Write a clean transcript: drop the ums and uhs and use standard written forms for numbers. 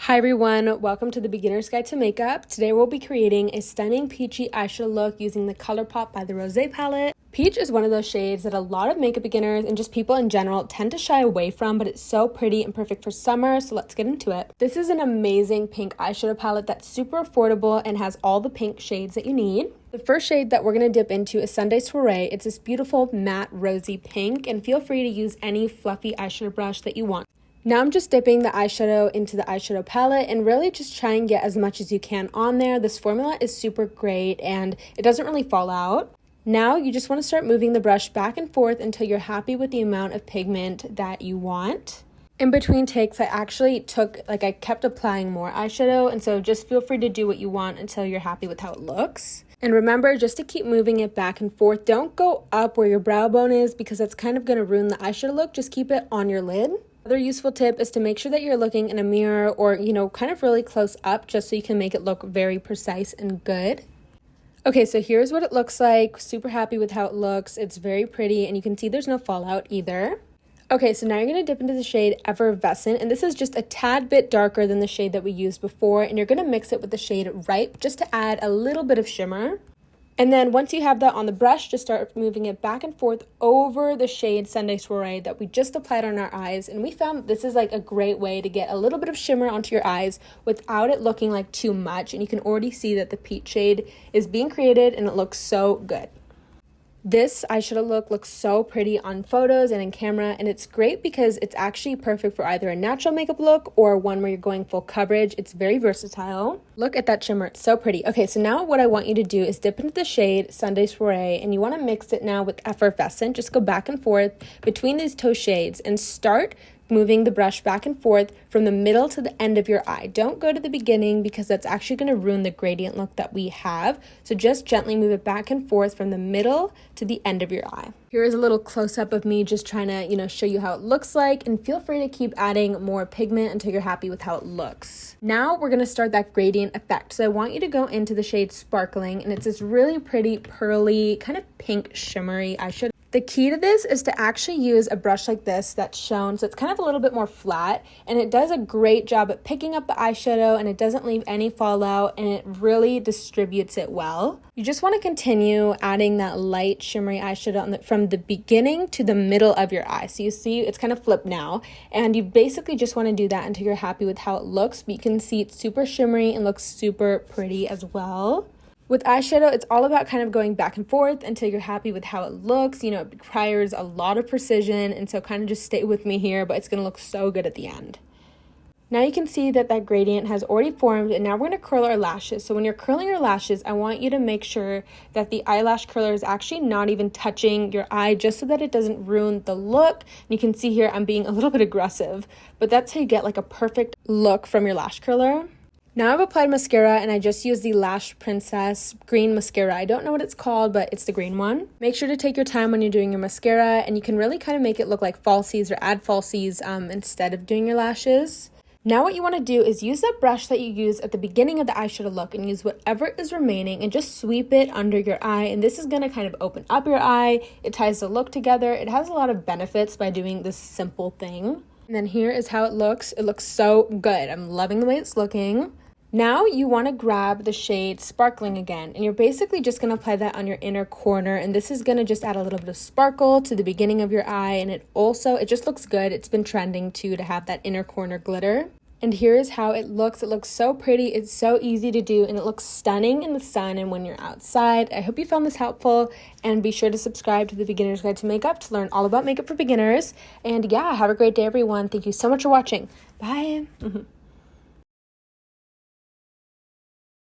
Hi everyone, welcome to the Beginner's Guide to Makeup. Today we'll be creating a stunning peachy eyeshadow look using the ColourPop by the Rosé palette. Peach is one of those shades that a lot of makeup beginners and just people in general tend to shy away from, but it's so pretty and perfect for summer, so let's get into it. This is an amazing pink eyeshadow palette that's super affordable and has all the pink shades that you need. The first shade that we're going to dip into is Sunday Soiree. It's this beautiful matte rosy pink, and feel free to use any fluffy eyeshadow brush that you want. Now I'm just dipping the eyeshadow into the eyeshadow palette and really just try and get as much as you can on there. This formula is super great and it doesn't really fall out. Now you just want to start moving the brush back and forth until you're happy with the amount of pigment that you want. In between takes, I kept applying more eyeshadow, and so just feel free to do what you want until you're happy with how it looks. And remember just to keep moving it back and forth. Don't go up where your brow bone is because that's kind of going to ruin the eyeshadow look. Just keep it on your lid. Another useful tip is to make sure that you're looking in a mirror or, kind of really close up just so you can make it look very precise and good. Okay, so here's what it looks like. Super happy with how it looks. It's very pretty and you can see there's no fallout either. Okay, so now you're going to dip into the shade Effervescent, and this is just a tad bit darker than the shade that we used before, and you're going to mix it with the shade Ripe just to add a little bit of shimmer. And then once you have that on the brush, just start moving it back and forth over the shade Sunday Soiree that we just applied on our eyes. And we found this is like a great way to get a little bit of shimmer onto your eyes without it looking like too much. And you can already see that the peach shade is being created and it looks so good. This eyeshadow look looks so pretty on photos and in camera, and it's great because it's actually perfect for either a natural makeup look or one where you're going full coverage. It's very versatile. Look at that shimmer, it's so pretty. Okay, so now what I want you to do is dip into the shade Sunday Soiree, and you want to mix it now with Effervescent. Just go back and forth between these two shades and start moving the brush back and forth from the middle to the end of your eye. Don't go to the beginning because that's actually going to ruin the gradient look that we have. So just gently move it back and forth from the middle to the end of your eye. Here is a little close-up of me just trying to, show you how it looks like, and feel free to keep adding more pigment until you're happy with how it looks. Now we're going to start that gradient effect. So I want you to go into the shade Sparkling, and it's this really pretty pearly, kind of pink shimmery eyeshadow. The key to this is to actually use a brush like this that's shown, so it's kind of a little bit more flat, and it does a great job at picking up the eyeshadow, and it doesn't leave any fallout, and it really distributes it well. You just want to continue adding that light shimmery eyeshadow from the beginning to the middle of your eye. So you see it's kind of flipped now, and you basically just want to do that until you're happy with how it looks, but you can see it's super shimmery and looks super pretty as well. With eyeshadow, it's all about kind of going back and forth until you're happy with how it looks. It requires a lot of precision, and so kind of just stay with me here, but it's going to look so good at the end. Now you can see that gradient has already formed, and now we're going to curl our lashes. So when you're curling your lashes, I want you to make sure that the eyelash curler is actually not even touching your eye, just so that it doesn't ruin the look. And you can see here I'm being a little bit aggressive, but that's how you get like a perfect look from your lash curler. Now I've applied mascara, and I just used the Lash Princess green mascara. I don't know what it's called, but it's the green one. Make sure to take your time when you're doing your mascara, and you can really kind of make it look like falsies or add falsies instead of doing your lashes. Now what you want to do is use that brush that you use at the beginning of the eyeshadow look and use whatever is remaining and just sweep it under your eye, and this is going to kind of open up your eye. It ties the look together. It has a lot of benefits by doing this simple thing. And then here is how it looks. It looks so good. I'm loving the way it's looking. Now you want to grab the shade Sparkling again, and you're basically just going to apply that on your inner corner, and this is going to just add a little bit of sparkle to the beginning of your eye, and it just looks good. It's been trending too to have that inner corner glitter. And here is how it looks. It looks so pretty. It's so easy to do, and it looks stunning in the sun and when you're outside. I hope you found this helpful, and be sure to subscribe to the Beginner's Guide to Makeup to learn all about makeup for beginners. And yeah, have a great day, everyone. Thank you so much for watching. Bye.